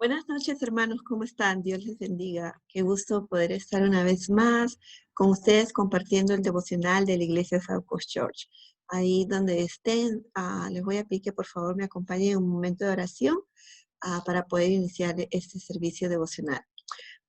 Buenas noches, hermanos, ¿cómo están? Dios les bendiga. Qué gusto poder estar una vez más con ustedes compartiendo el devocional de la Iglesia South Coast Church. Ahí donde estén, les voy a pedir que por favor me acompañen en un momento de oración para poder iniciar este servicio devocional.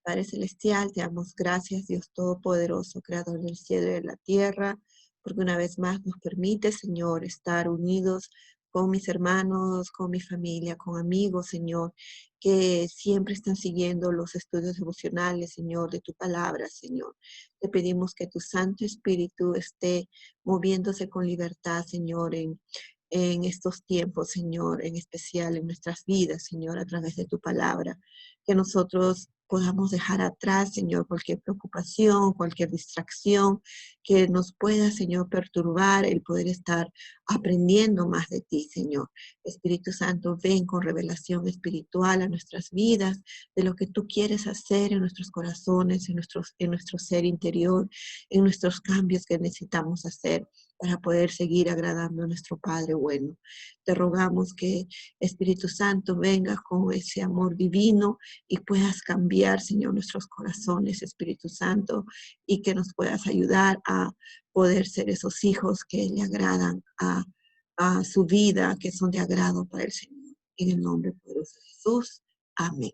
Padre Celestial, te damos gracias, Dios Todopoderoso, Creador del cielo y de la tierra, porque una vez más nos permite, Señor, estar unidos con mis hermanos, con mi familia, con amigos, Señor, que siempre están siguiendo los estudios devocionales, Señor, de tu palabra, Señor. Te pedimos que tu Santo Espíritu esté moviéndose con libertad, Señor, en estos tiempos, Señor, en especial en nuestras vidas, Señor, a través de tu palabra, que nosotros podamos dejar atrás, Señor, cualquier preocupación, cualquier distracción que nos pueda, Señor, perturbar el poder estar aprendiendo más de ti, Señor. Espíritu Santo, ven con revelación espiritual a nuestras vidas, de lo que tú quieres hacer en nuestros corazones, en nuestro ser interior, en nuestros cambios que necesitamos hacer para poder seguir agradando a nuestro Padre bueno. Te rogamos que Espíritu Santo venga con ese amor divino y puedas cambiar, Señor, nuestros corazones, Espíritu Santo, y que nos puedas ayudar a poder ser esos hijos que le agradan a su vida, que son de agrado para el Señor. En el nombre poderoso de Jesús. Amén.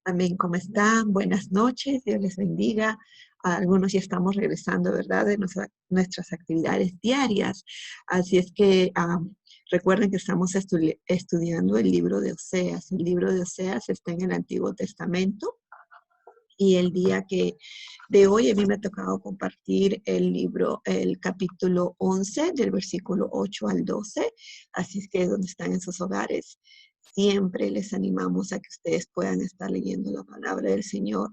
Amén. ¿Cómo están? Buenas noches. Dios les bendiga. Algunos ya estamos regresando, ¿verdad?, de nuestras actividades diarias. Así es que recuerden que estamos estudiando el libro de Oseas. El libro de Oseas está en el Antiguo Testamento. Y el día de hoy a mí me ha tocado compartir el libro, el capítulo 11, del versículo 8 al 12. Así es que donde están en sus hogares, siempre les animamos a que ustedes puedan estar leyendo la palabra del Señor.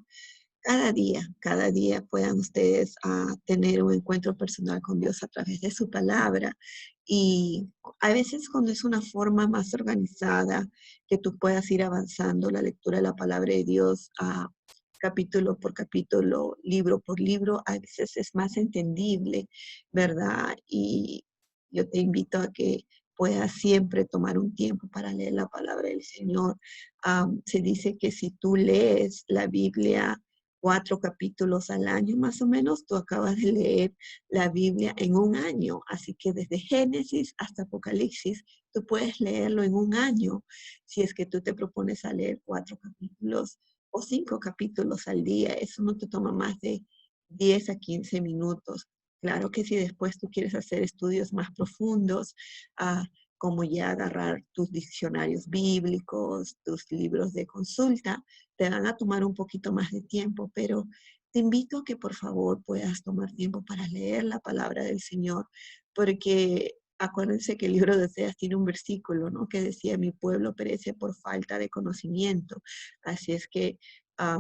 Cada día puedan ustedes tener un encuentro personal con Dios a través de su palabra. Y a veces cuando es una forma más organizada, que tú puedas ir avanzando la lectura de la palabra de Dios capítulo por capítulo, libro por libro, a veces es más entendible, ¿verdad? Y yo te invito a que puedas siempre tomar un tiempo para leer la palabra del Señor. Se dice que si tú lees la Biblia 4 capítulos al año, más o menos, tú acabas de leer la Biblia en un año. Así que desde Génesis hasta Apocalipsis, tú puedes leerlo en un año si es que tú te propones a leer 4 capítulos o 5 capítulos al día. Eso no te toma más de 10 a 15 minutos. Claro que si después tú quieres hacer estudios más profundos, como ya agarrar tus diccionarios bíblicos, tus libros de consulta, te van a tomar un poquito más de tiempo, pero te invito a que por favor puedas tomar tiempo para leer la palabra del Señor, porque acuérdense que el libro de Oseas tiene un versículo, ¿no?, que decía: mi pueblo perece por falta de conocimiento. Así es que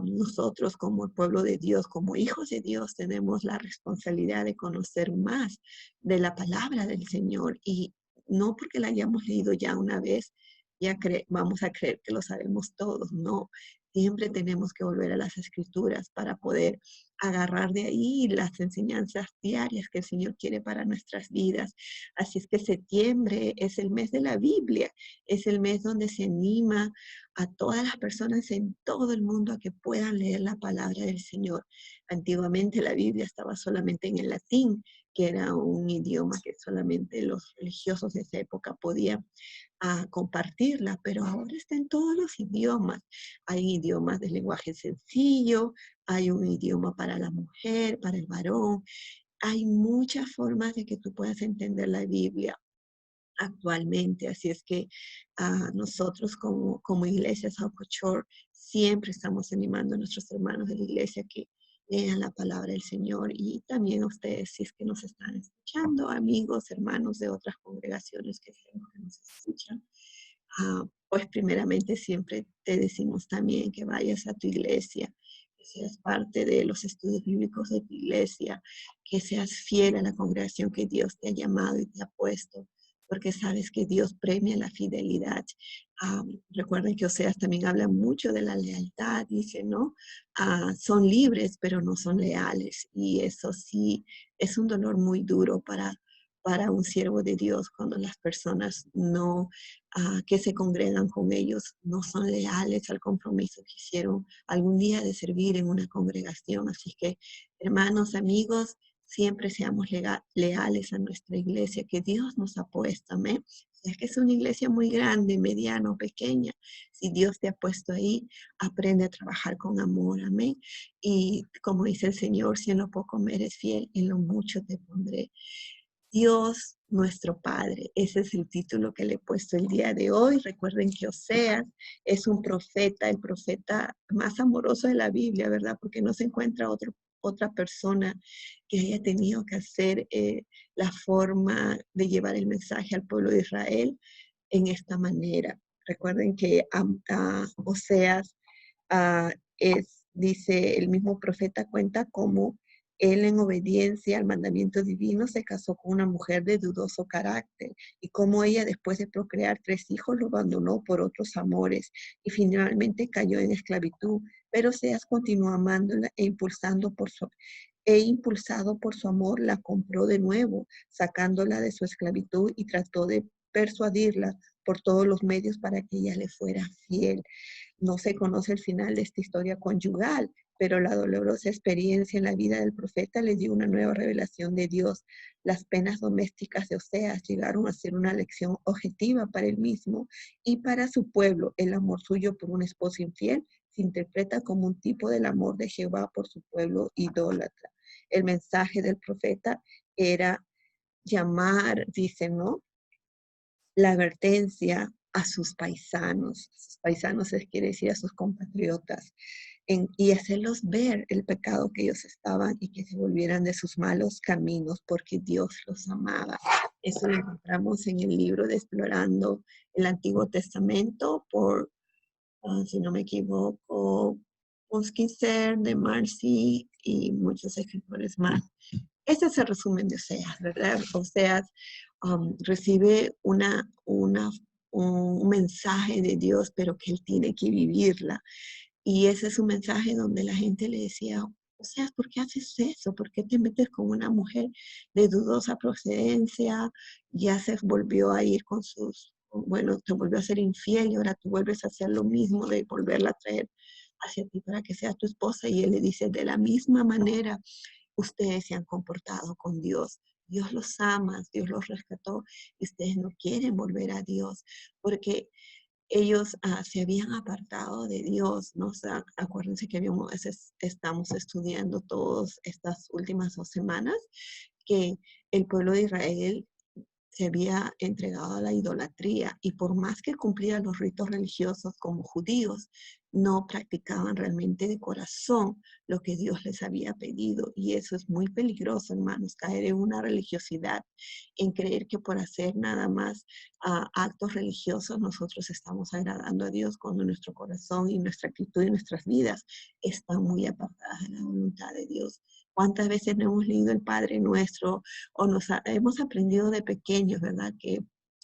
nosotros como el pueblo de Dios, como hijos de Dios, tenemos la responsabilidad de conocer más de la palabra del Señor, y no porque la hayamos leído ya una vez, vamos a creer que lo sabemos todos. No, siempre tenemos que volver a las Escrituras para poder agarrar de ahí las enseñanzas diarias que el Señor quiere para nuestras vidas. Así es que septiembre es el mes de la Biblia, es el mes donde se anima a todas las personas en todo el mundo a que puedan leer la palabra del Señor. Antiguamente la Biblia estaba solamente en el latín, que era un idioma que solamente los religiosos de esa época podían compartirla, pero ahora está en todos los idiomas. Hay idiomas de lenguaje sencillo, hay un idioma para la mujer, para el varón. Hay muchas formas de que tú puedas entender la Biblia actualmente. Así es que nosotros como iglesia Saucochor siempre estamos animando a nuestros hermanos de la iglesia que lean la palabra del Señor, y también a ustedes, si es que nos están escuchando, amigos, hermanos de otras congregaciones que sabemos que nos escuchan. Pues primeramente siempre te decimos también que vayas a tu iglesia, que seas parte de los estudios bíblicos de tu iglesia, que seas fiel a la congregación que Dios te ha llamado y te ha puesto, porque sabes que Dios premia la fidelidad. Recuerden que Oseas también habla mucho de la lealtad, dice, ¿no? Son libres, pero no son leales. Y eso sí es un dolor muy duro para un siervo de Dios cuando las personas no, que se congregan con ellos no son leales al compromiso que hicieron algún día de servir en una congregación. Así que, hermanos, amigos, siempre seamos leales a nuestra iglesia que Dios nos ha puesto, amén. Si es que es una iglesia muy grande, mediana o pequeña, si Dios te ha puesto ahí, aprende a trabajar con amor, amén. Y como dice el Señor, si en lo poco me eres fiel, en lo mucho te pondré. Dios nuestro Padre. Ese es el título que le he puesto el día de hoy. Recuerden que Oseas es un profeta, el profeta más amoroso de la Biblia, ¿verdad? Porque no se encuentra otra persona que haya tenido que hacer la forma de llevar el mensaje al pueblo de Israel en esta manera. Recuerden que Oseas dice, el mismo profeta cuenta cómo él en obediencia al mandamiento divino se casó con una mujer de dudoso carácter y cómo ella después de procrear 3 hijos lo abandonó por otros amores y finalmente cayó en esclavitud, pero Oseas continuó amándola e impulsado por su amor la compró de nuevo, sacándola de su esclavitud y trató de persuadirla por todos los medios para que ella le fuera fiel. No se conoce el final de esta historia conyugal, pero la dolorosa experiencia en la vida del profeta le dio una nueva revelación de Dios. Las penas domésticas de Oseas llegaron a ser una lección objetiva para él mismo y para su pueblo. El amor suyo por un esposo infiel se interpreta como un tipo del amor de Jehová por su pueblo idólatra. El mensaje del profeta era llamar, dice, ¿no? La advertencia a sus paisanos quiere decir a sus compatriotas, y hacerlos ver el pecado que ellos estaban y que se volvieran de sus malos caminos porque Dios los amaba. Eso lo encontramos en el libro de Explorando el Antiguo Testamento por, si no me equivoco, Huskisson, de Marcy y muchos escritores más. Ese es el resumen de Oseas, ¿verdad? Oseas recibe un mensaje de Dios, pero que él tiene que vivirla. Y ese es un mensaje donde la gente le decía, Oseas, ¿por qué haces eso? ¿Por qué te metes con una mujer de dudosa procedencia? Ya se volvió a ir con bueno, te volvió a ser infiel y ahora tú vuelves a hacer lo mismo de volverla a traer hacia ti para que sea tu esposa. Y él le dice, de la misma manera ustedes se han comportado con Dios. Dios los ama, Dios los rescató y ustedes no quieren volver a Dios porque ellos se habían apartado de Dios, ¿no? O sea, acuérdense que estamos estudiando todas estas últimas 2 semanas que el pueblo de Israel se había entregado a la idolatría y por más que cumplían los ritos religiosos como judíos, no practicaban realmente de corazón lo que Dios les había pedido. Y eso es muy peligroso, hermanos, caer en una religiosidad, en creer que por hacer nada más actos religiosos nosotros estamos agradando a Dios cuando nuestro corazón y nuestra actitud y nuestras vidas están muy apartadas de la voluntad de Dios. ¿Cuántas veces no hemos leído el Padre Nuestro o hemos aprendido de pequeños, ¿verdad? Qué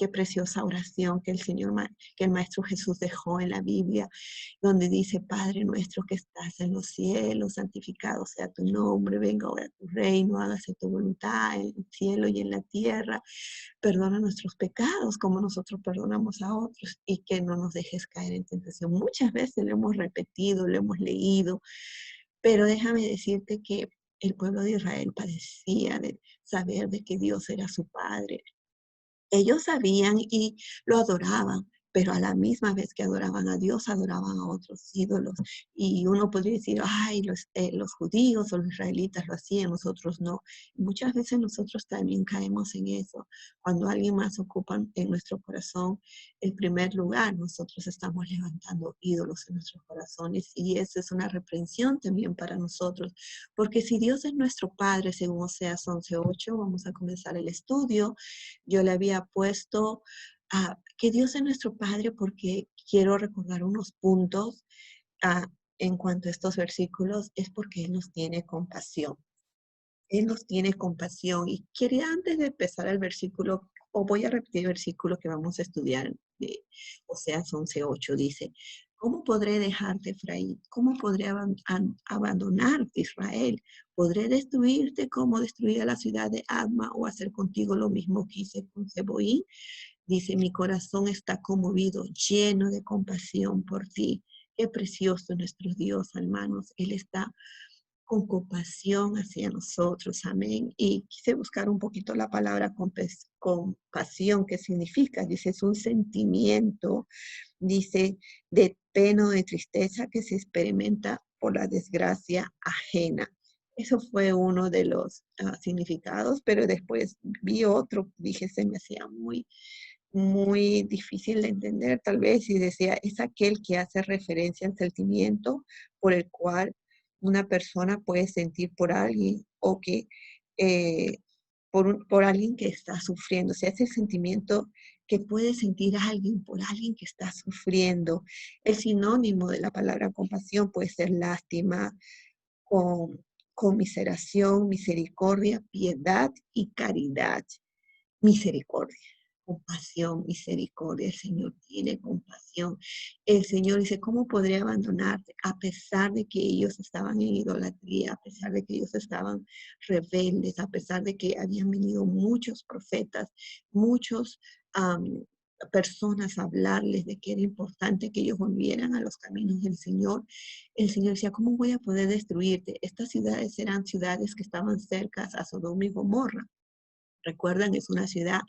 preciosa oración que que el Maestro Jesús dejó en la Biblia, donde dice, Padre nuestro que estás en los cielos, santificado sea tu nombre, venga ahora tu reino, hágase tu voluntad en el cielo y en la tierra. Perdona nuestros pecados como nosotros perdonamos a otros y que no nos dejes caer en tentación. Muchas veces lo hemos repetido, lo hemos leído, pero déjame decirte que el pueblo de Israel padecía de saber de que Dios era su Padre. Ellos sabían y lo adoraban, pero a la misma vez que adoraban a Dios, adoraban a otros ídolos. Y uno podría decir, ay, los judíos o los israelitas lo hacían, nosotros no. Muchas veces nosotros también caemos en eso. Cuando alguien más ocupa en nuestro corazón el primer lugar, nosotros estamos levantando ídolos en nuestros corazones y eso es una reprensión también para nosotros. Porque si Dios es nuestro Padre, según Oseas 11:8, vamos a comenzar el estudio. Yo le había puesto que Dios es nuestro Padre porque quiero recordar unos puntos ah, en cuanto a estos versículos, es porque Él nos tiene compasión. Él nos tiene compasión. Y quería antes de empezar el versículo, o voy a repetir el versículo que vamos a estudiar de Oseas 11:8, dice, ¿Cómo podré dejarte, Efraín? ¿Cómo podré abandonarte, Israel? ¿Podré destruirte como destruí a la ciudad de Adma o hacer contigo lo mismo que hice con Zeboín? Dice, mi corazón está conmovido, lleno de compasión por ti. Qué precioso nuestro Dios, hermanos. Él está con compasión hacia nosotros. Amén. Y quise buscar un poquito la palabra compasión, ¿qué significa? Dice, es un sentimiento, dice, de pena o de tristeza que se experimenta por la desgracia ajena. Eso fue uno de los significados, pero después vi otro, dije, se me hacía muy difícil de entender tal vez, y decía, es aquel que hace referencia al sentimiento por el cual una persona puede sentir por alguien o que eh, por alguien que está sufriendo. O sea, ese sentimiento que puede sentir alguien por alguien que está sufriendo. El sinónimo de la palabra compasión puede ser lástima, con conmiseración, misericordia, piedad y caridad. Misericordia, compasión, misericordia. El Señor tiene compasión. El Señor dice, ¿cómo podría abandonarte? A pesar de que ellos estaban en idolatría, a pesar de que ellos estaban rebeldes, a pesar de que habían venido muchos profetas, muchos personas a hablarles de que era importante que ellos volvieran a los caminos del Señor. El Señor decía, ¿cómo voy a poder destruirte? Estas ciudades eran ciudades que estaban cercas a Sodoma y Gomorra. Recuerdan, es una ciudad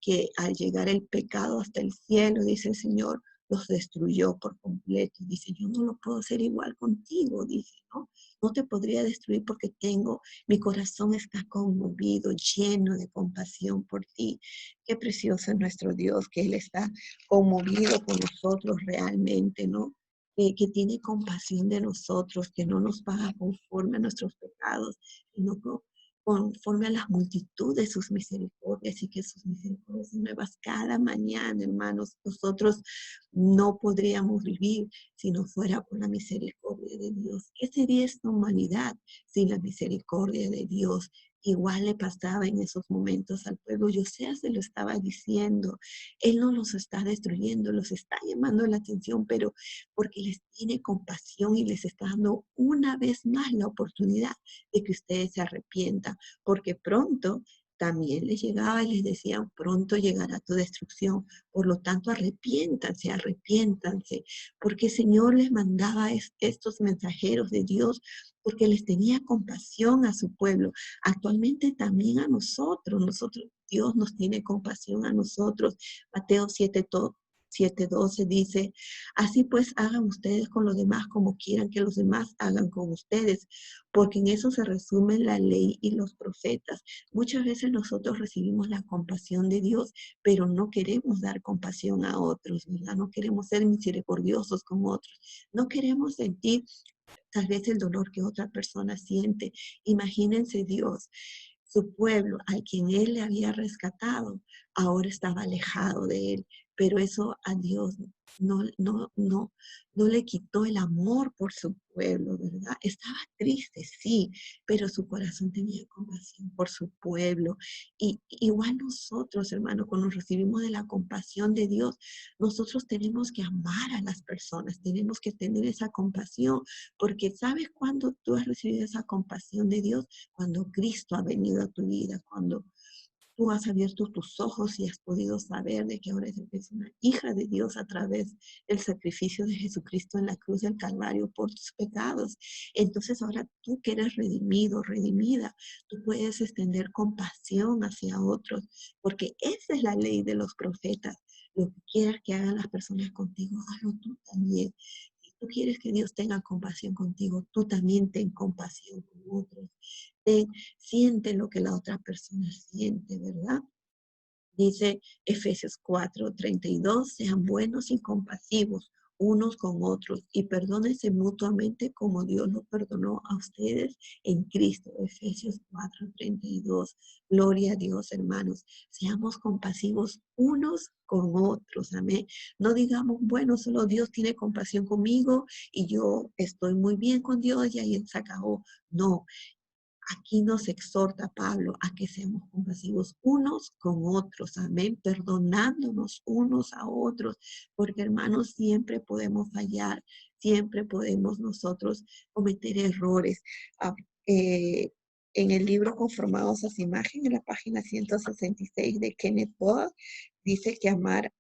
que al llegar el pecado hasta el cielo, dice el Señor, los destruyó por completo. Dice, yo no lo puedo hacer igual contigo, dice, ¿no? No te podría destruir porque mi corazón está conmovido, lleno de compasión por ti. Qué precioso es nuestro Dios, que Él está conmovido con nosotros realmente, ¿no? Que tiene compasión de nosotros, que no nos paga conforme a nuestros pecados, sino conforme a la multitud de sus misericordias, y que sus misericordias son nuevas cada mañana, hermanos. Nosotros no podríamos vivir si no fuera por la misericordia de Dios. ¿Qué sería esta humanidad sin la misericordia de Dios? Igual le pasaba en esos momentos al pueblo. José se lo estaba diciendo. Él no los está destruyendo, los está llamando la atención, pero porque les tiene compasión y les está dando una vez más la oportunidad de que ustedes se arrepientan, porque pronto también les llegaba y les decían, pronto llegará tu destrucción. Por lo tanto, arrepiéntanse, arrepiéntanse, porque el Señor les mandaba estos mensajeros de Dios, porque les tenía compasión a su pueblo. Actualmente también a nosotros, Dios nos tiene compasión a nosotros. Mateo 7:12 dice, así pues hagan ustedes con los demás como quieran que los demás hagan con ustedes, porque en eso se resume la ley y los profetas. Muchas veces nosotros recibimos la compasión de Dios, pero no queremos dar compasión a otros, ¿verdad? No queremos ser misericordiosos con otros. No queremos sentir tal vez el dolor que otra persona siente. Imagínense Dios, su pueblo, a quien él le había rescatado, ahora estaba alejado de él, pero eso a Dios no le quitó el amor por su pueblo, ¿verdad? Estaba triste, sí, pero su corazón tenía compasión por su pueblo. Y igual nosotros, hermanos, cuando recibimos de la compasión de Dios, nosotros tenemos que amar a las personas, tenemos que tener esa compasión, porque ¿sabes cuándo tú has recibido esa compasión de Dios? Cuando Cristo ha venido a tu vida, cuando tú has abierto tus ojos y has podido saber de que ahora eres una hija de Dios a través del sacrificio de Jesucristo en la cruz del Calvario por tus pecados. Entonces ahora tú que eres redimido, redimida, tú puedes extender compasión hacia otros, porque esa es la ley de los profetas. Lo que quieras que hagan las personas contigo, hazlo tú también. Si tú quieres que Dios tenga compasión contigo, tú también ten compasión con otros. Siente lo que la otra persona siente, ¿verdad? Dice Efesios 4:32, sean buenos y compasivos unos con otros y perdónense mutuamente como Dios lo perdonó a ustedes en Cristo. Efesios 4:32. Gloria a Dios, hermanos. Seamos compasivos unos con otros. Amén. No digamos, bueno, solo Dios tiene compasión conmigo y yo estoy muy bien con Dios y ahí se acabó. No, Aquí nos exhorta Pablo a que seamos compasivos unos con otros, amén, perdonándonos unos a otros, porque hermanos, siempre podemos fallar, siempre podemos nosotros cometer errores. Ah, eh, en el libro Conformados a su imagen, en la página 166 de Kenneth Boa, dice que amar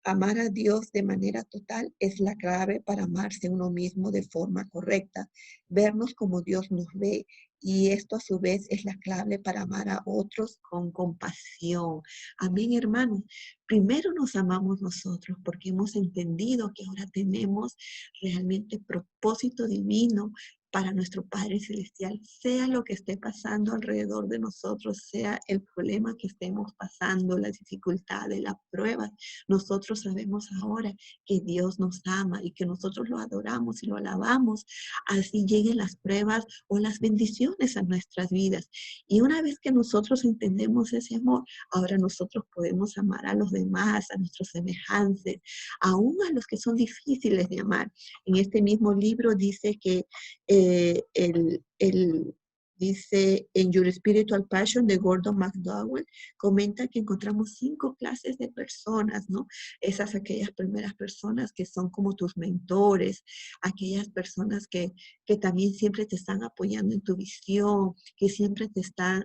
a Dios de manera total es la clave para amarse a uno mismo de forma correcta, vernos como Dios nos ve. Y esto a su vez es la clave para amar a otros con compasión. Amén, hermanos. Primero nos amamos nosotros porque hemos entendido que ahora tenemos realmente propósito divino para nuestro Padre Celestial, sea lo que esté pasando alrededor de nosotros, sea el problema que estemos pasando, las dificultades, las pruebas. Nosotros sabemos ahora que Dios nos ama y que nosotros lo adoramos y lo alabamos. Así lleguen las pruebas o las bendiciones a nuestras vidas. Y una vez que nosotros entendemos ese amor, ahora nosotros podemos amar a los demás, a nuestros semejantes, aún a los que son difíciles de amar. En este mismo libro dice que dice en Your Spiritual Passion de Gordon McDowell, comenta que encontramos 5 clases de personas, ¿no? Esas aquellas primeras personas que son como tus mentores, aquellas personas que también siempre te están apoyando en tu visión, que siempre te están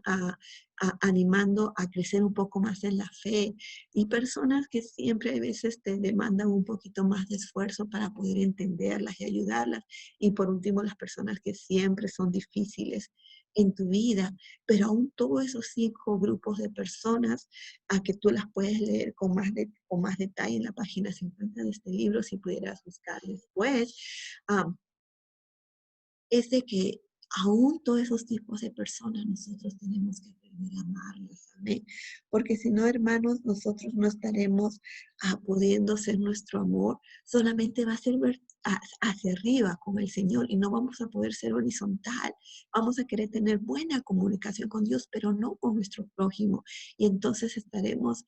animando a crecer un poco más en la fe, y personas que siempre a veces te demandan un poquito más de esfuerzo para poder entenderlas y ayudarlas, y por último las personas que siempre son difíciles en tu vida, pero aún todos esos 5 grupos de personas a que tú las puedes leer con más detalle en la página 50 de este libro, si pudieras buscar después, um, es de que aún todos esos tipos de personas nosotros tenemos que aprender a amarlas, amén. Porque si no, hermanos, nosotros no estaremos pudiendo ser nuestro amor, solamente va a ser hacia arriba con el Señor y no vamos a poder ser horizontal. Vamos a querer tener buena comunicación con Dios, pero no con nuestro prójimo. Y entonces estaremos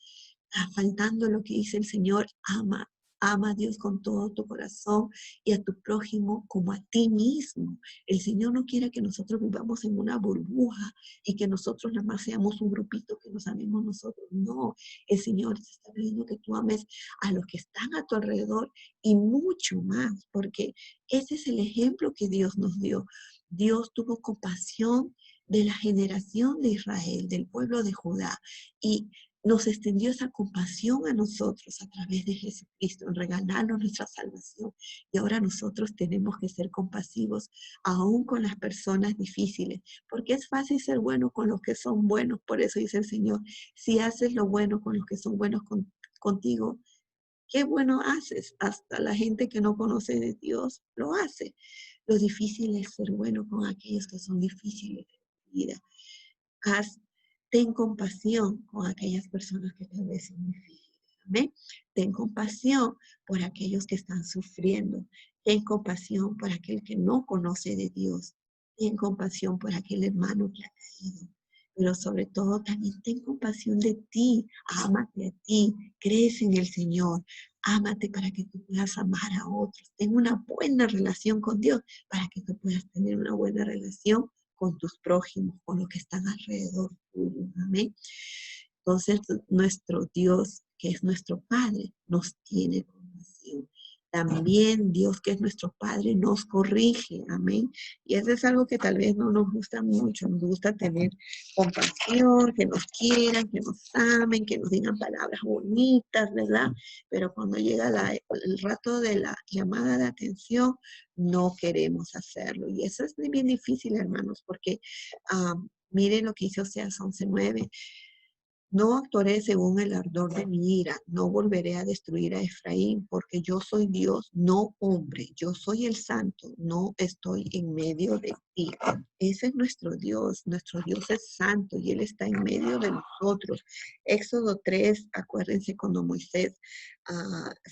faltando lo que dice el Señor: ama a Dios con todo tu corazón y a tu prójimo como a ti mismo. El Señor no quiere que nosotros vivamos en una burbuja y que nosotros nada más seamos un grupito que nos amemos nosotros. No, el Señor te está pidiendo que tú ames a los que están a tu alrededor y mucho más, porque ese es el ejemplo que Dios nos dio. Dios tuvo compasión de la generación de Israel, del pueblo de Judá, y nos extendió esa compasión a nosotros a través de Jesucristo, en regalarnos nuestra salvación. Y ahora nosotros tenemos que ser compasivos aún con las personas difíciles, porque es fácil ser bueno con los que son buenos. Por eso dice el Señor: si haces lo bueno con los que son buenos contigo, qué bueno haces. Hasta la gente que no conoce de Dios lo hace. Lo difícil es ser bueno con aquellos que son difíciles de vida. Haz, ten compasión con aquellas personas que tal vez son difíciles. Amén. Ten compasión por aquellos que están sufriendo. Ten compasión por aquel que no conoce de Dios. Ten compasión por aquel hermano que ha caído. Pero sobre todo también ten compasión de ti. Ámate a ti. Crees en el Señor. Ámate para que tú puedas amar a otros. Ten una buena relación con Dios para que tú puedas tener una buena relación con tus prójimos, con los que están alrededor tuyo. Amén. Entonces, nuestro Dios, que es nuestro Padre, nos tiene compasión. También Dios, que es nuestro Padre, nos corrige. Amén. Y eso es algo que tal vez no nos gusta mucho. Nos gusta tener compasión, que nos quieran, que nos amen, que nos digan palabras bonitas, ¿verdad? Pero cuando llega el rato de la llamada de atención, no queremos hacerlo. Y eso es bien difícil, hermanos, porque miren lo que dice Oseas 11:9. No actuaré según el ardor de mi ira, no volveré a destruir a Efraín, porque yo soy Dios, no hombre, yo soy el santo, no estoy en medio de ti. Ese es nuestro Dios es santo y Él está en medio de nosotros. Éxodo 3, acuérdense cuando Moisés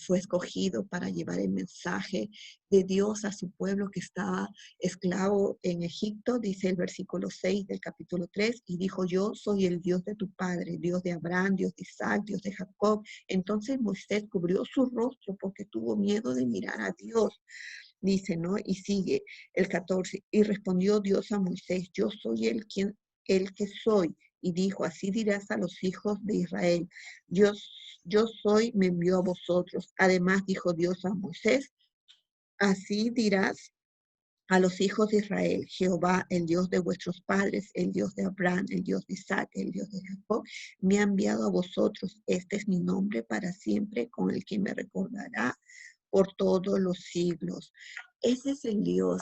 fue escogido para llevar el mensaje de Dios a su pueblo que estaba esclavo en Egipto, dice el versículo 6 del capítulo 3, y dijo: yo soy el Dios de tu padre, Dios de Abraham, Dios de Isaac, Dios de Jacob. Entonces Moisés cubrió su rostro porque tuvo miedo de mirar a Dios. dice, ¿no? Y sigue el 14. Y respondió Dios a Moisés, yo soy el que soy. Y dijo, así dirás a los hijos de Israel, yo, yo soy, me envió a vosotros. Además dijo Dios a Moisés, así dirás a los hijos de Israel, Jehová, el Dios de vuestros padres, el Dios de Abraham, el Dios de Isaac, el Dios de Jacob, me ha enviado a vosotros. Este es mi nombre para siempre, con el que me recordará por todos los siglos. Ese es el Dios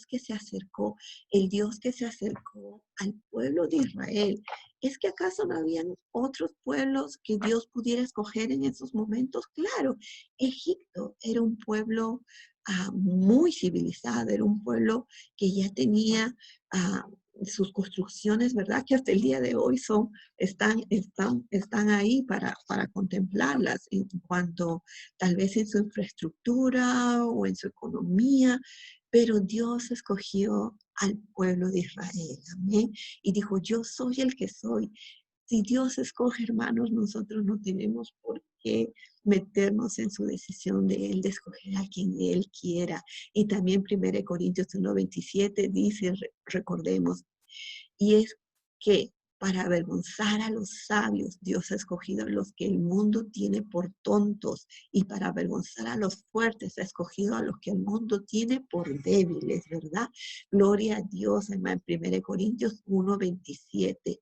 que se acercó, el Dios que se acercó al pueblo de Israel. ¿Es que acaso no habían otros pueblos que Dios pudiera escoger en esos momentos? Claro, Egipto era un pueblo muy civilizado, era un pueblo que ya tenía sus construcciones, ¿verdad? Que hasta el día de hoy están ahí para contemplarlas en cuanto tal vez en su infraestructura o en su economía, pero Dios escogió al pueblo de Israel, amén, y dijo, yo soy el que soy. Si Dios escoge, hermanos, nosotros no tenemos por qué meternos en su decisión de Él, de escoger a quien Él quiera. Y también 1 Corintios 1:27 dice, recordemos, y es que para avergonzar a los sabios, Dios ha escogido a los que el mundo tiene por tontos, y para avergonzar a los fuertes ha escogido a los que el mundo tiene por débiles, ¿verdad? Gloria a Dios, hermano, en 1 Corintios 1:27.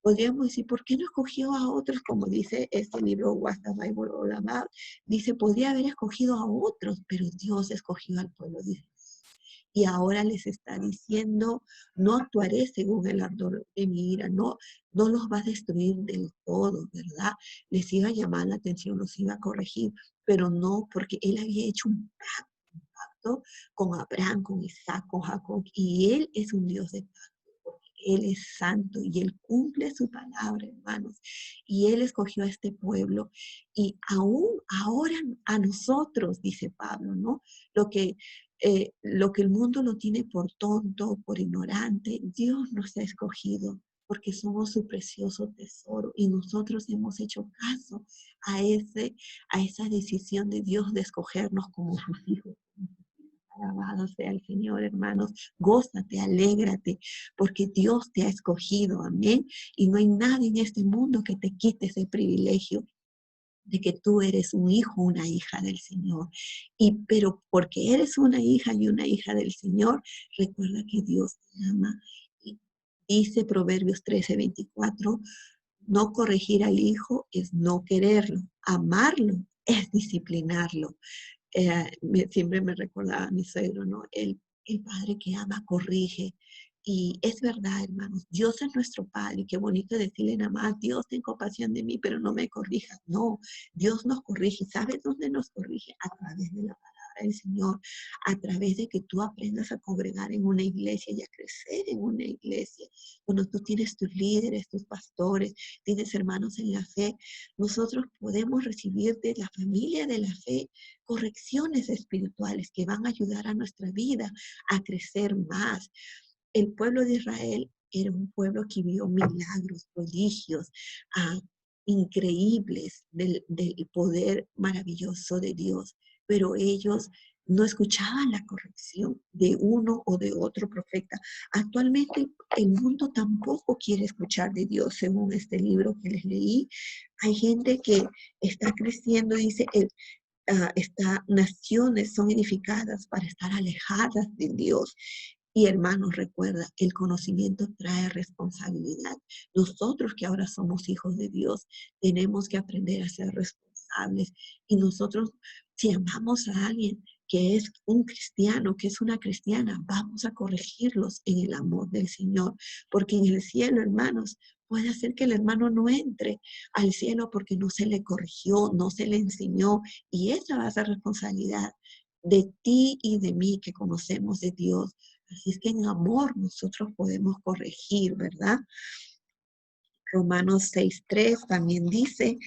Podríamos decir, ¿por qué no escogió a otros? Como dice este libro, What's the Bible All About? Dice, podría haber escogido a otros, pero Dios escogió al pueblo de Israel. Y ahora les está diciendo, no actuaré según el ardor de mi ira, no los va a destruir del todo, ¿verdad? Les iba a llamar la atención, los iba a corregir, pero no, porque él había hecho un pacto con Abraham, con Isaac, con Jacob, y él es un Dios de pacto. Él es santo y Él cumple su palabra, hermanos. Y Él escogió a este pueblo. Y aún ahora a nosotros, dice Pablo, ¿no? Lo que el mundo lo tiene por tonto, por ignorante, Dios nos ha escogido porque somos su precioso tesoro y nosotros hemos hecho caso a esa decisión de Dios de escogernos como sus hijos. Alabado sea el Señor, hermanos. Gózate, alégrate, porque Dios te ha escogido, amén. Y no hay nadie en este mundo que te quite ese privilegio de que tú eres un hijo, una hija del Señor. Pero porque eres una hija y una hija del Señor, recuerda que Dios te ama. Y dice Proverbios 13:24, no corregir al hijo es no quererlo, amarlo es disciplinarlo. Siempre me recordaba a mi suegro, ¿no? El padre que ama corrige. Y es verdad, hermanos, Dios es nuestro Padre. Y qué bonito decirle nada más, Dios, ten compasión de mí, pero no me corrijas. No, Dios nos corrige. ¿Sabes dónde nos corrige? A través de la palabra del Señor, a través de que tú aprendas a congregar en una iglesia y a crecer en una iglesia. Cuando tú tienes tus líderes, tus pastores, tienes hermanos en la fe, nosotros podemos recibir de la familia de la fe correcciones espirituales que van a ayudar a nuestra vida a crecer más. El pueblo de Israel era un pueblo que vio milagros, prodigios, ah, increíbles del poder maravilloso de Dios, pero ellos no escuchaban la corrección de uno o de otro profeta. Actualmente el mundo tampoco quiere escuchar de Dios, según este libro que les leí. Hay gente que está creciendo, dice, estas naciones son edificadas para estar alejadas de Dios. Y hermanos, recuerda, el conocimiento trae responsabilidad. Nosotros que ahora somos hijos de Dios, tenemos que aprender a ser responsables. Y nosotros, si amamos a alguien que es un cristiano, que es una cristiana, vamos a corregirlos en el amor del Señor. Porque en el cielo, hermanos, puede hacer que el hermano no entre al cielo porque no se le corrigió, no se le enseñó, y esa va a ser responsabilidad de ti y de mí que conocemos de Dios. Así es que en amor nosotros podemos corregir, ¿verdad? Romanos 6:3 también dice,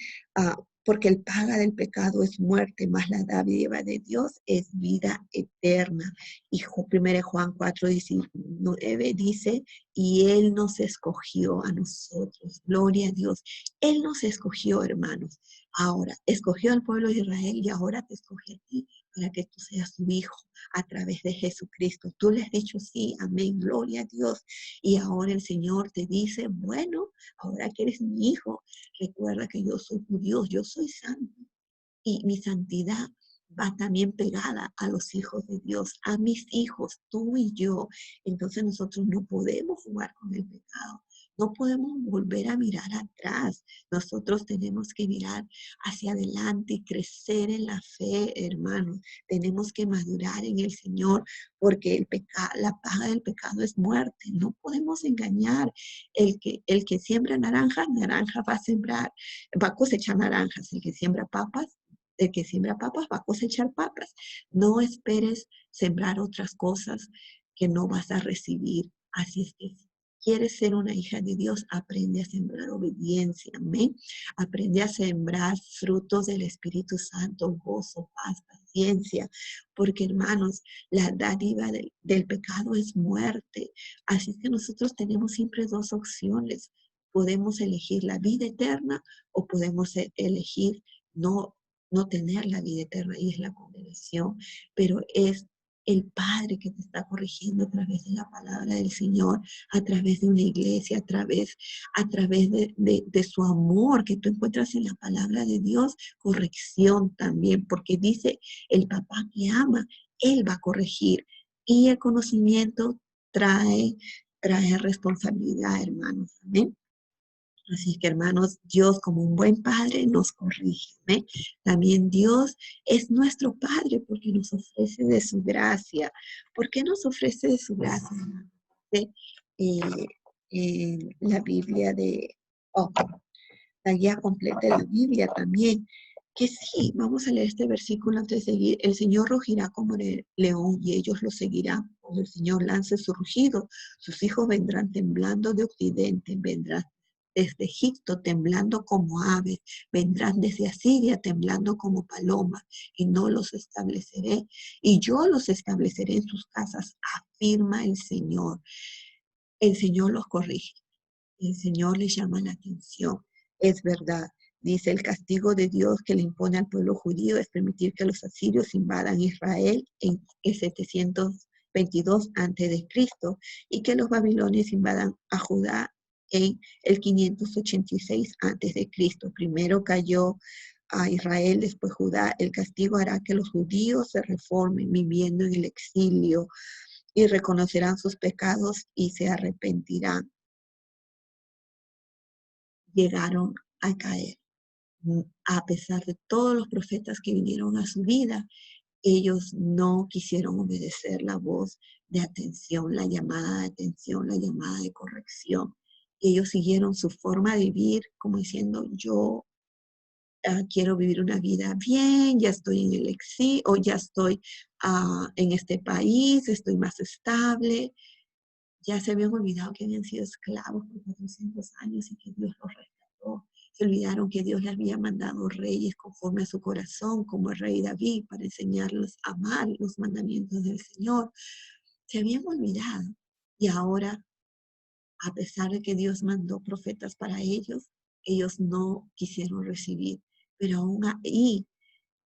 porque el paga del pecado es muerte, mas la dádiva de Dios es vida eterna. Y 1 Juan 4:19 dice, y Él nos escogió a nosotros. Gloria a Dios. Él nos escogió, hermanos. Ahora, escogió al pueblo de Israel y ahora te escoge a ti para que tú seas su hijo a través de Jesucristo. Tú le has dicho sí, amén, gloria a Dios. Y ahora el Señor te dice, bueno, ahora que eres mi hijo, recuerda que yo soy tu Dios, yo soy santo. Y mi santidad va también pegada a los hijos de Dios, a mis hijos, tú y yo. Entonces nosotros no podemos jugar con el pecado. No podemos volver a mirar atrás. Nosotros tenemos que mirar hacia adelante y crecer en la fe, hermanos. Tenemos que madurar en el Señor porque la paga del pecado es muerte. No podemos engañar. El que siembra naranjas, naranja va a sembrar, va a cosechar naranjas. El que siembra papas va a cosechar papas. No esperes sembrar otras cosas que no vas a recibir. Así es que si quieres ser una hija de Dios, aprende a sembrar obediencia. Amén. Aprende a sembrar frutos del Espíritu Santo, gozo, paz, paciencia. Porque hermanos, la dádiva del pecado es muerte. Así es que nosotros tenemos siempre dos opciones. Podemos elegir la vida eterna o podemos elegir no no tener la vida eterna y es la condenación, pero es el Padre que te está corrigiendo a través de la palabra del Señor, a través de una iglesia, a través de su amor que tú encuentras en la palabra de Dios, corrección también, porque dice el papá que ama, Él va a corregir y el conocimiento trae, trae responsabilidad, hermanos. Amén. Así que hermanos, Dios como un buen padre nos corrige. ¿Ve? También Dios es nuestro padre porque nos ofrece de su gracia. ¿Por qué nos ofrece de su gracia? ¿Ve? Eh, en la Biblia oh, la guía completa de la Biblia también. Que sí, vamos a leer este versículo antes de seguir. El Señor rugirá como el león y ellos lo seguirán. Cuando el Señor lance su rugido, sus hijos vendrán temblando de occidente, vendrán desde Egipto temblando como aves, vendrán desde Asiria temblando como palomas, y no los estableceré, y yo los estableceré en sus casas, afirma el Señor. El Señor los corrige, el Señor les llama la atención. Es verdad, dice el castigo de Dios que le impone al pueblo judío es permitir que los asirios invadan Israel en el 722 a.C. y que los babilonios invadan a Judá en el 586 a.C. Primero cayó a Israel, después Judá. El castigo hará que los judíos se reformen viviendo en el exilio y reconocerán sus pecados y se arrepentirán. Llegaron a caer. A pesar de todos los profetas que vinieron a su vida, ellos no quisieron obedecer la voz de atención, la llamada de atención, la llamada de corrección. Ellos siguieron su forma de vivir como diciendo, yo quiero vivir una vida bien, ya estoy en el exilio, o ya estoy en este país, estoy más estable. Ya se habían olvidado que habían sido esclavos por 400 años y que Dios los rescató. Se olvidaron que Dios les había mandado reyes conforme a su corazón, como el rey David, para enseñarlos a amar los mandamientos del Señor. Se habían olvidado. Y ahora, a pesar de que Dios mandó profetas para ellos no quisieron recibir. Pero aún ahí,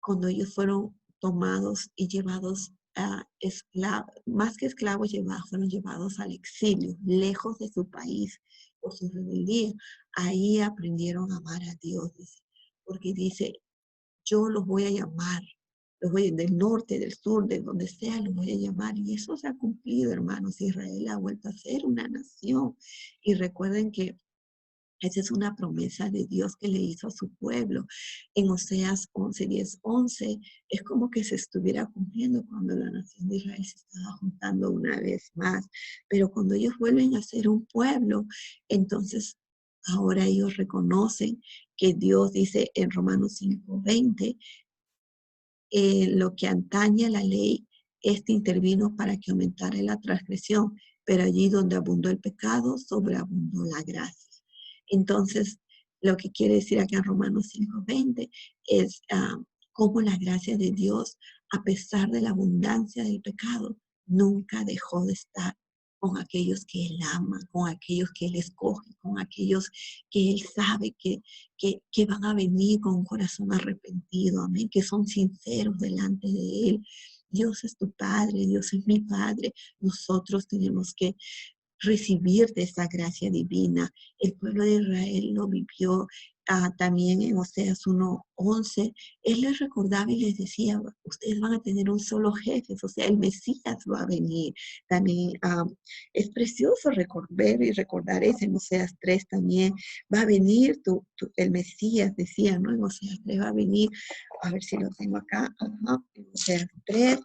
cuando ellos fueron tomados y llevados a esclavos, más que esclavos llevados, fueron llevados al exilio, lejos de su país por su rebeldía. Ahí aprendieron a amar a Dios, dice, porque dice, yo los voy a llamar, los voy del norte, del sur, de donde sea, los voy a llamar. Y eso se ha cumplido, hermanos. Israel ha vuelto a ser una nación. Y recuerden que esa es una promesa de Dios que le hizo a su pueblo. En Oseas 11, 10, 11, es como que se estuviera cumpliendo cuando la nación de Israel se estaba juntando una vez más. Pero cuando ellos vuelven a ser un pueblo, entonces ahora ellos reconocen que Dios dice en Romanos 5, 20, lo que antaña la ley, este intervino para que aumentara la transgresión, pero allí donde abundó el pecado, sobreabundó la gracia. Entonces, lo que quiere decir acá en Romanos 5:20 es cómo la gracia de Dios, a pesar de la abundancia del pecado, nunca dejó de estar con aquellos que Él ama, con aquellos que Él escoge, con aquellos que Él sabe que van a venir con un corazón arrepentido, amén, que son sinceros delante de Él. Dios es tu Padre, Dios es mi Padre. Nosotros tenemos que recibir de esa gracia divina. El pueblo de Israel lo vivió también en Oseas 1:11. Él les recordaba y les decía, ustedes van a tener un solo jefe, o sea, el Mesías va a venir. También es precioso ver y recordar eso en Oseas 3 también. Va a venir el Mesías, decía, ¿no? En Oseas 3 va a venir, a ver si lo tengo acá, en Oseas 3.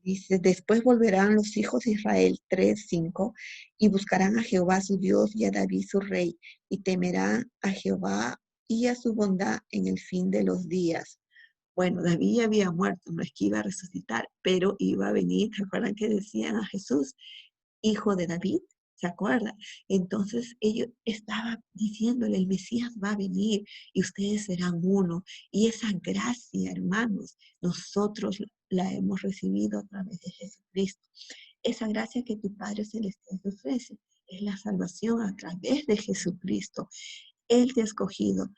Dice, después volverán los hijos de Israel, 3:5, y buscarán a Jehová su Dios y a David su rey, y temerán a Jehová y a su bondad en el fin de los días. Bueno, David ya había muerto, no es que iba a resucitar, pero iba a venir. ¿Se acuerdan que decían a Jesús, hijo de David? ¿Se acuerdan? Entonces ellos estaban diciéndole, el Mesías va a venir y ustedes serán uno. Y esa gracia, hermanos, nosotros la hemos recibido a través de Jesucristo. Esa gracia que tu Padre Celestial te ofrece es la salvación a través de Jesucristo. Él te ha escogido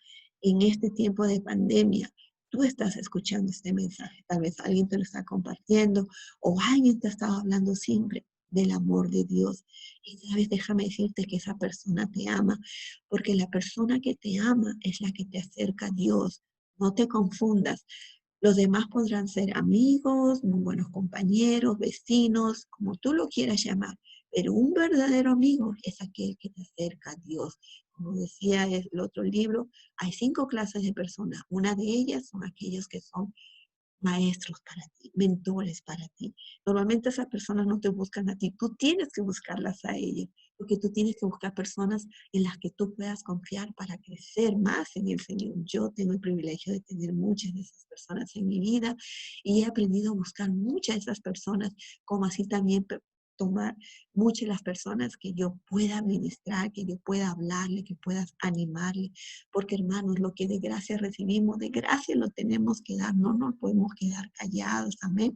en este tiempo de pandemia. Tú estás escuchando este mensaje. Tal vez alguien te lo está compartiendo o alguien te ha estado hablando siempre del amor de Dios. Y sabes, déjame decirte que esa persona te ama, porque la persona que te ama es la que te acerca a Dios. No te confundas. Los demás podrán ser amigos, muy buenos compañeros, vecinos, como tú lo quieras llamar, pero un verdadero amigo es aquel que te acerca a Dios. Como decía el otro libro, hay 5 clases de personas. Una de ellas son aquellos que son maestros para ti, mentores para ti. Normalmente esas personas no te buscan a ti, tú tienes que buscarlas a ellas, porque tú tienes que buscar personas en las que tú puedas confiar para crecer más en el Señor. Yo tengo el privilegio de tener muchas de esas personas en mi vida y he aprendido a buscar muchas de esas personas, como así también tomar muchas de las personas que yo pueda ministrar, que yo pueda hablarle, que pueda animarle, porque hermanos, lo que de gracia recibimos, de gracia lo tenemos que dar, no nos podemos quedar callados, amén.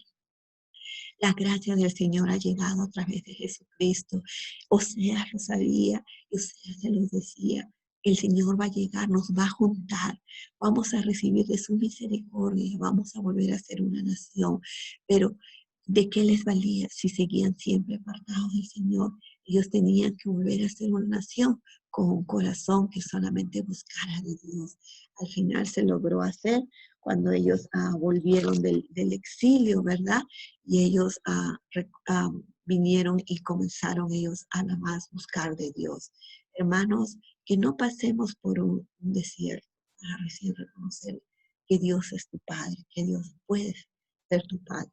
La gracia del Señor ha llegado a través de Jesucristo. Oseas lo sabía y Oseas se los decía. El Señor va a llegar, nos va a juntar, vamos a recibir de su misericordia, vamos a volver a ser una nación. Pero, ¿de qué les valía si seguían siempre apartados del Señor? Ellos tenían que volver a ser una nación con un corazón que solamente buscara de Dios. Al final se logró hacer cuando ellos volvieron del exilio, ¿verdad? Y ellos vinieron y comenzaron ellos a nada más buscar de Dios. Hermanos, que no pasemos por un desierto para recién reconocer que Dios es tu Padre, que Dios puede ser tu Padre.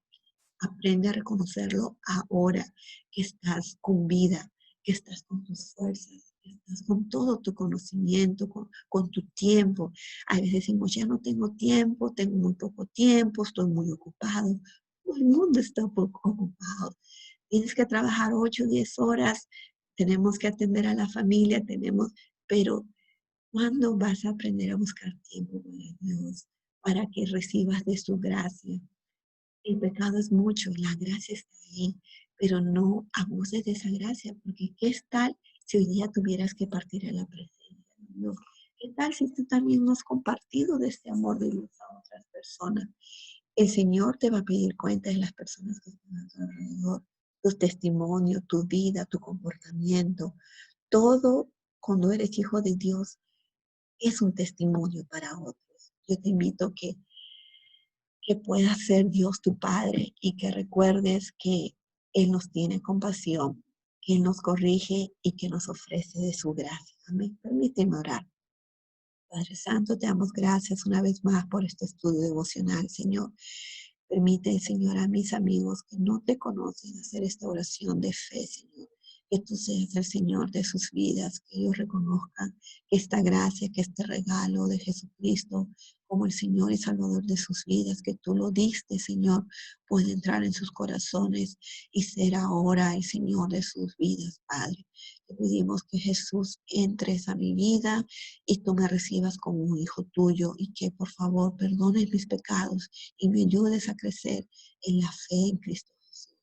Aprende a reconocerlo ahora que estás con vida, que estás con tus fuerzas, que estás con todo tu conocimiento, con tu tiempo. A veces decimos, ya no tengo tiempo, tengo muy poco tiempo, estoy muy ocupado. Todo el mundo está un poco ocupado. Tienes que trabajar 8 o 10 horas, tenemos que atender a la familia, pero ¿cuándo vas a aprender a buscar tiempo para Dios, para que recibas de su gracia? El pecado es mucho, la gracia está ahí, pero no abuses de esa gracia, porque ¿qué tal si hoy día tuvieras que partir a la presencia de Dios? ¿Qué tal si tú también no has compartido de este amor de Dios a otras personas? El Señor te va a pedir cuenta de las personas que están a tu alrededor, tu testimonio, tu vida, tu comportamiento. Todo cuando eres hijo de Dios es un testimonio para otros. Yo te invito que pueda ser Dios tu Padre y que recuerdes que Él nos tiene compasión, que Él nos corrige y que nos ofrece de su gracia. Amén. Permíteme orar. Padre Santo, te damos gracias una vez más por este estudio devocional, Señor. Permite, Señor, a mis amigos que no te conocen hacer esta oración de fe, Señor. Que tú seas el Señor de sus vidas, que ellos reconozcan que esta gracia, que este regalo de Jesucristo, como el Señor y Salvador de sus vidas, que tú lo diste, Señor, puede entrar en sus corazones y ser ahora el Señor de sus vidas, Padre. Te pedimos que Jesús entres a mi vida y tú me recibas como un hijo tuyo y que por favor perdones mis pecados y me ayudes a crecer en la fe en Cristo Jesús.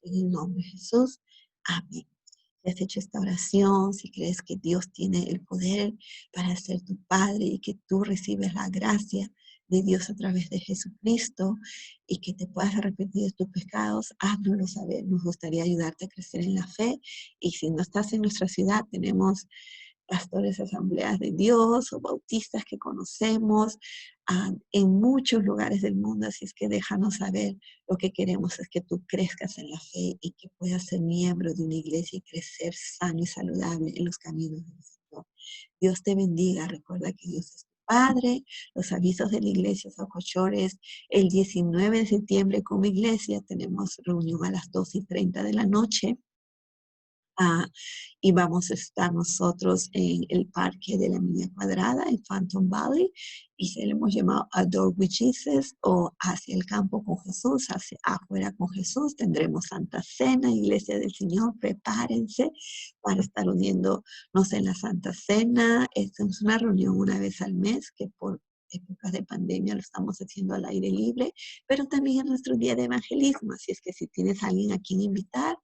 En el nombre de Jesús. Amén. Si has hecho esta oración, si crees que Dios tiene el poder para ser tu Padre y que tú recibes la gracia de Dios a través de Jesucristo y que te puedas arrepentir de tus pecados, háznoslo saber. Nos gustaría ayudarte a crecer en la fe. Y si no estás en nuestra ciudad, tenemos pastores de asambleas de Dios o bautistas que conocemos en muchos lugares del mundo, así es que déjanos saber. Lo que queremos es que tú crezcas en la fe y que puedas ser miembro de una iglesia y crecer sano y saludable en los caminos del Señor. Dios te bendiga, recuerda que Dios es tu Padre. Los avisos de la iglesia Socochores, el 19 de septiembre como iglesia tenemos reunión a las 2:30 de la noche. Ah, y vamos a estar nosotros en el parque de la Milla Cuadrada, en Phantom Valley, y se le hemos llamado Adore with Jesus o Hacia el campo con Jesús, hacia afuera con Jesús. Tendremos Santa Cena, Iglesia del Señor, prepárense para estar uniéndonos en la Santa Cena. Esta es una reunión una vez al mes que por épocas de pandemia lo estamos haciendo al aire libre, pero también es nuestro día de evangelismo, así es que si tienes a alguien a quien invitar,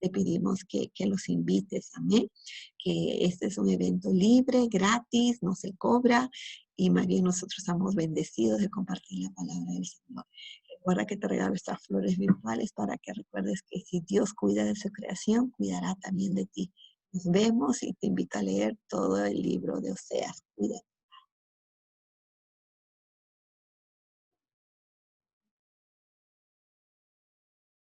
te pedimos que los invites, amén, que este es un evento libre, gratis, no se cobra, y más bien nosotros estamos bendecidos de compartir la palabra del Señor. Recuerda que te regalo estas flores virtuales para que recuerdes que si Dios cuida de su creación, cuidará también de ti. Nos vemos y te invito a leer todo el libro de Oseas. Cuídate.